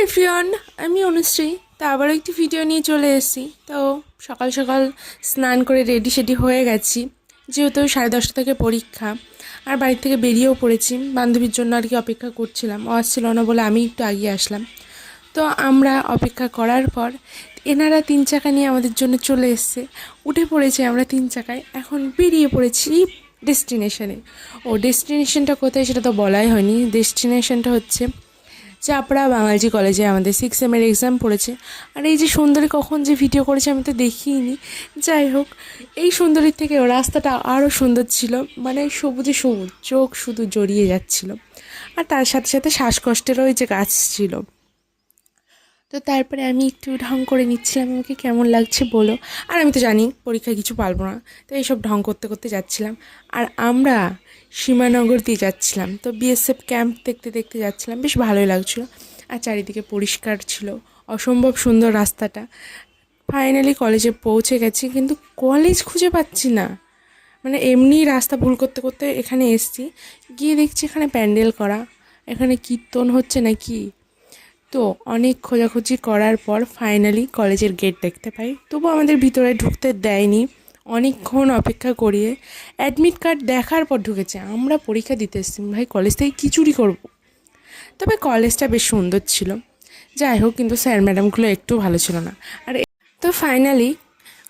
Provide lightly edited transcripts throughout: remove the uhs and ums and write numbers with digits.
Everyone, আমি অনুশ্রী। তো আবার একটি ভিডিও নিয়ে চলে এসেছি। তো সকাল সকাল স্নান করে রেডি সেডি হয়ে গেছি, যেহেতু 10:30 থেকে পরীক্ষা। আর বাড়ি থেকে বেরিয়েও পড়েছি, বান্ধবীর জন্য আর কি অপেক্ষা করছিলাম। ও আসছিল না বলে আমি একটু আগিয়ে আসলাম। তো আমরা অপেক্ষা করার পর এনারা 3 চাকা নিয়ে আমাদের জন্য চলে এসছে। উঠে পড়েছি আমরা 3 চাকায়, এখন বেরিয়ে পড়েছি ডেস্টিনেশনে। ও ডেস্টিনেশনটা কোথায় সেটা তো বলাই হয়নি। ডেস্টিনেশনটা হচ্ছে চাপড়া বাঙালজি কলেজে। আমাদের 6 সেমের এক্সাম পড়েছে। আর এই যে সুন্দরী কখন যে ভিডিও করেছে আমি তো দেখিনি। যাই হোক, এই সুন্দরীর থেকে ও রাস্তাটা আরও সুন্দর ছিল, মানে সবুজে সবুজ, চোখ শুধু জড়িয়ে যাচ্ছিল। আর তার সাথে সাথে শ্বাসকষ্টেরও ওই যে গাছ ছিল। তো তারপরে আমি একটু ঢং করে নিচ্ছিলাম, আমাকে কেমন লাগছে বলো। আর আমি তো জানি পরীক্ষায় কিছু পারবো না, তো এইসব ঢং করতে করতে যাচ্ছিলাম। আর আমরা সীমানগর দিয়ে যাচ্ছিলাম, তো বিএসএফ ক্যাম্প দেখতে দেখতে যাচ্ছিলাম, বেশ ভালোই লাগছিলো। আর চারিদিকে পরিষ্কার ছিল, অসম্ভব সুন্দর রাস্তাটা। ফাইনালি কলেজে পৌঁছে গেছি, কিন্তু কলেজ খুঁজে পাচ্ছি না। মানে এমনি রাস্তা ভুল করতে করতে এখানে এসছি, গিয়ে দেখছি এখানে প্যান্ডেল করা, এখানে কীর্তন হচ্ছে নাকি। তো অনেক খোঁজাখুঁজি করার পর ফাইনালি কলেজের গেট দেখতে পাই, তবু আমাদের ভিতরে ঢুকতে দেয়নি। অনেকক্ষণ অপেক্ষা করিয়ে অ্যাডমিট কার্ড দেখার পর ঢুকেছে। আমরা পরীক্ষা দিতে এসেছি, ভাই কলেজ থেকে কী চুরি করবো। তবে কলেজটা বেশ সুন্দর ছিল। যাই হোক, কিন্তু স্যার ম্যাডামগুলো একটু ভালো ছিল না। আর তো ফাইনালি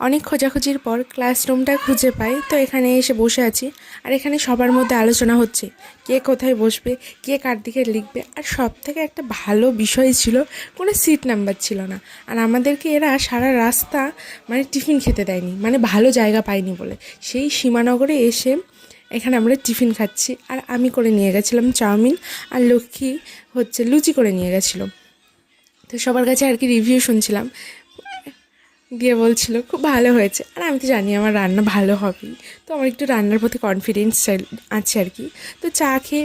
অনেক খোঁজাখুঁজির পর ক্লাসরুমটা খুঁজে পাই, তো এখানে এসে বসে আছি। আর এখানে সবার মধ্যে আলোচনা হচ্ছে কে কোথায় বসবে, কে কার দিকে লিখবে। আর সব থেকে একটা ভালো বিষয় ছিল, কোনো সিট নাম্বার ছিল না। আর আমাদেরকে এরা সারা রাস্তা মানে টিফিন খেতে দেয়নি, মানে ভালো জায়গা পাইনি বলে। সেই সীমানগরে এসে এখানে আমরা টিফিন খাচ্ছি। আর আমি করে নিয়ে গেছিলাম চাউমিন, আর লক্ষ্মী হচ্ছে লুচি করে নিয়ে গেছিলো। তো সবার কাছে আর কি রিভিউ শুনছিলাম, দিয়ে বলছিল খুব ভালো হয়েছে। আর আমি তো জানি আমার রান্না ভালো হবেই, তো আমার একটু রান্নার প্রতি কনফিডেন্স আছে আর কি। তো চা খেয়ে